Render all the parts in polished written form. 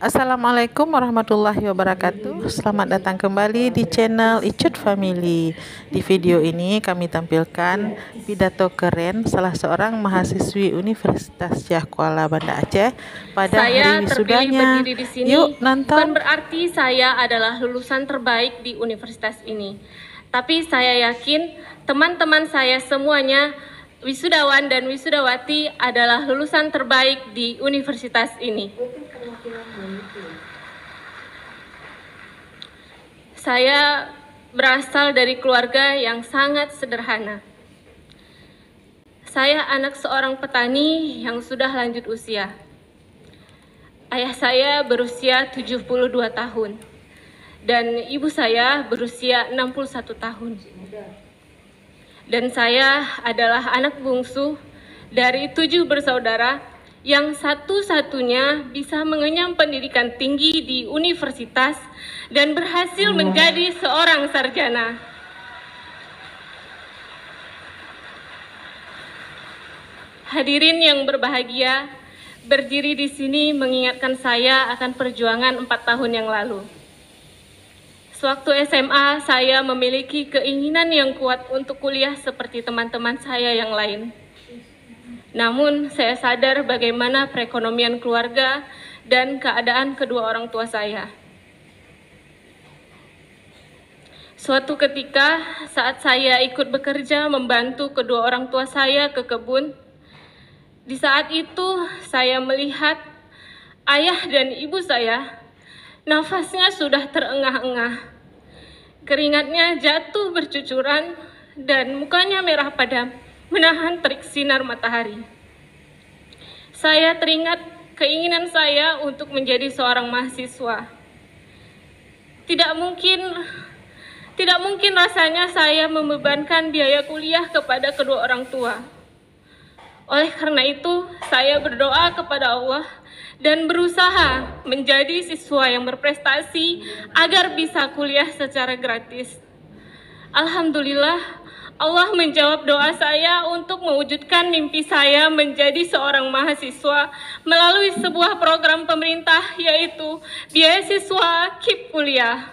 Assalamualaikum warahmatullahi wabarakatuh. Selamat datang kembali di channel Icut Family. Di video ini kami tampilkan pidato keren salah seorang mahasiswi Universitas Syah Kuala Banda Aceh pada hari wisudanya. Berdiri di sini Yuk nonton. Bukan berarti saya adalah lulusan terbaik di universitas ini. Tapi saya yakin teman-teman saya semuanya wisudawan dan wisudawati adalah lulusan terbaik di universitas ini. Saya berasal dari keluarga yang sangat sederhana. Saya anak seorang petani yang sudah lanjut usia. Ayah saya berusia 72 tahun dan ibu saya berusia 61 tahun. Dan saya adalah anak bungsu dari 7 bersaudara yang satu-satunya bisa mengenyam pendidikan tinggi di universitas dan berhasil menjadi seorang sarjana. Hadirin yang berbahagia, berdiri di sini mengingatkan saya akan perjuangan 4 tahun yang lalu. Sewaktu SMA, saya memiliki keinginan yang kuat untuk kuliah seperti teman-teman saya yang lain. Namun, saya sadar bagaimana perekonomian keluarga dan keadaan kedua orang tua saya. Suatu ketika, saat saya ikut bekerja membantu kedua orang tua saya ke kebun, di saat itu saya melihat ayah dan ibu saya, nafasnya sudah terengah-engah. Keringatnya jatuh bercucuran dan mukanya merah padam, menahan terik sinar matahari. Saya teringat keinginan saya untuk menjadi seorang mahasiswa. Tidak mungkin rasanya saya membebankan biaya kuliah kepada kedua orang tua. Oleh karena itu, saya berdoa kepada Allah dan berusaha menjadi siswa yang berprestasi agar bisa kuliah secara gratis. Alhamdulillah, Allah menjawab doa saya untuk mewujudkan mimpi saya menjadi seorang mahasiswa melalui sebuah program pemerintah, yaitu beasiswa KIP Kuliah.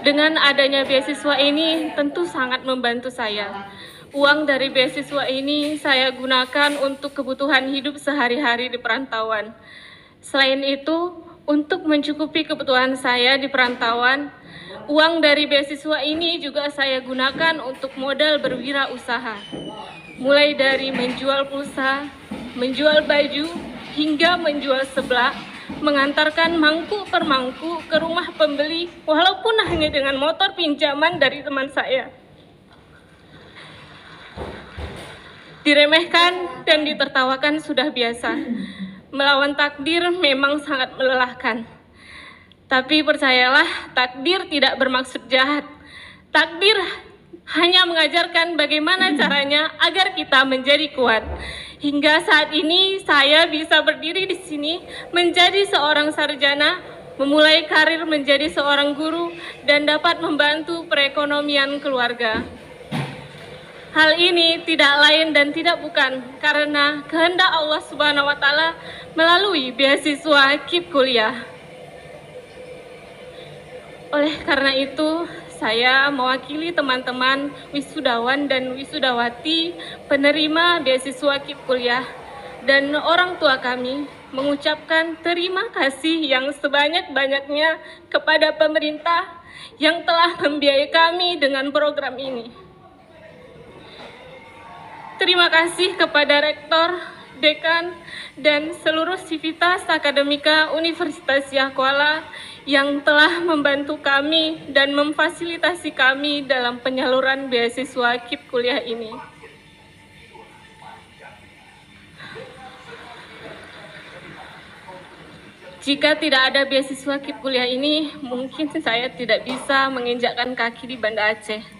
Dengan adanya beasiswa ini tentu sangat membantu saya. Uang dari beasiswa ini saya gunakan untuk kebutuhan hidup sehari-hari di perantauan. Selain itu, untuk mencukupi kebutuhan saya di perantauan, uang dari beasiswa ini juga saya gunakan untuk modal berwirausaha. Mulai dari menjual pulsa, menjual baju, hingga menjual seblak, mengantarkan mangkuk per mangkuk ke rumah pembeli, walaupun hanya dengan motor pinjaman dari teman saya. Diremehkan dan ditertawakan sudah biasa. Melawan takdir memang sangat melelahkan. Tapi percayalah, takdir tidak bermaksud jahat. Takdir hanya mengajarkan bagaimana caranya agar kita menjadi kuat. Hingga saat ini saya bisa berdiri di sini menjadi seorang sarjana, memulai karir menjadi seorang guru, dan dapat membantu perekonomian keluarga. Hal ini tidak lain dan tidak bukan karena kehendak Allah Subhanahu wa Ta'ala melalui beasiswa KIP Kuliah. Oleh karena itu, saya mewakili teman-teman wisudawan dan wisudawati penerima beasiswa KIP Kuliah dan orang tua kami mengucapkan terima kasih yang sebanyak-banyaknya kepada pemerintah yang telah membiayai kami dengan program ini. Terima kasih kepada Rektor, Dekan, dan seluruh sivitas akademika Universitas Syah Kuala yang telah membantu kami dan memfasilitasi kami dalam penyaluran beasiswa KIP Kuliah ini. Jika tidak ada beasiswa KIP Kuliah ini, mungkin saya tidak bisa menginjakkan kaki di Banda Aceh.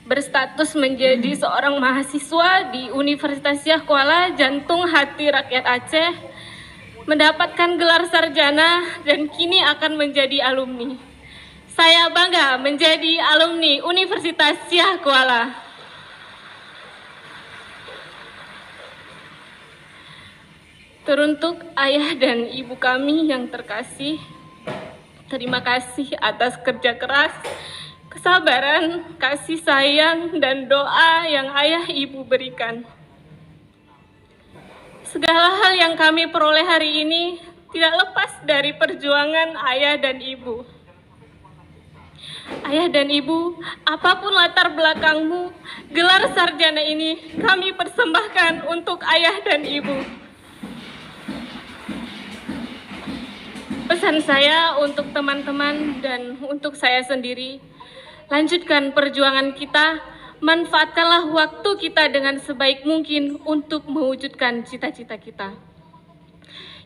Berstatus menjadi seorang mahasiswa di Universitas Syah Kuala, jantung hati rakyat Aceh, mendapatkan gelar sarjana dan kini akan menjadi alumni. Saya bangga menjadi alumni Universitas Syah Kuala. Teruntuk ayah dan ibu kami yang terkasih, terima kasih atas kerja keras, kesabaran, kasih sayang, dan doa yang ayah ibu berikan. Segala hal yang kami peroleh hari ini tidak lepas dari perjuangan ayah dan ibu. Ayah dan ibu, apapun latar belakangmu, gelar sarjana ini kami persembahkan untuk ayah dan ibu. Pesan saya untuk teman-teman dan untuk saya sendiri, lanjutkan perjuangan kita, manfaatkanlah waktu kita dengan sebaik mungkin untuk mewujudkan cita-cita kita.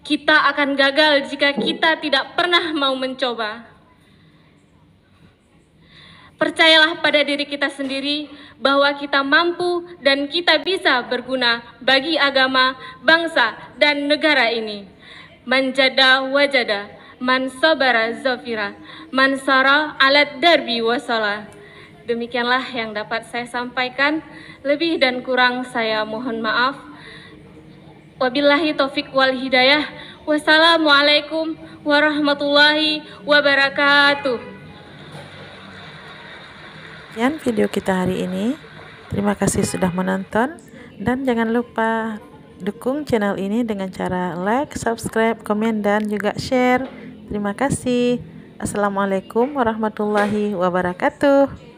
Kita akan gagal jika kita tidak pernah mau mencoba. Percayalah pada diri kita sendiri bahwa kita mampu dan kita bisa berguna bagi agama, bangsa, dan negara ini. Manjada wajada, man sabara zafira, man sara alat darbi wasala. Demikianlah yang dapat saya sampaikan. Lebih dan kurang saya mohon maaf. Wabillahi taufik wal hidayah. Wassalamualaikum warahmatullahi wabarakatuh. Sekian video kita hari ini. Terima kasih sudah menonton, dan jangan lupa dukung channel ini dengan cara like, subscribe, komen, dan juga share. Terima kasih. Assalamualaikum warahmatullahi wabarakatuh.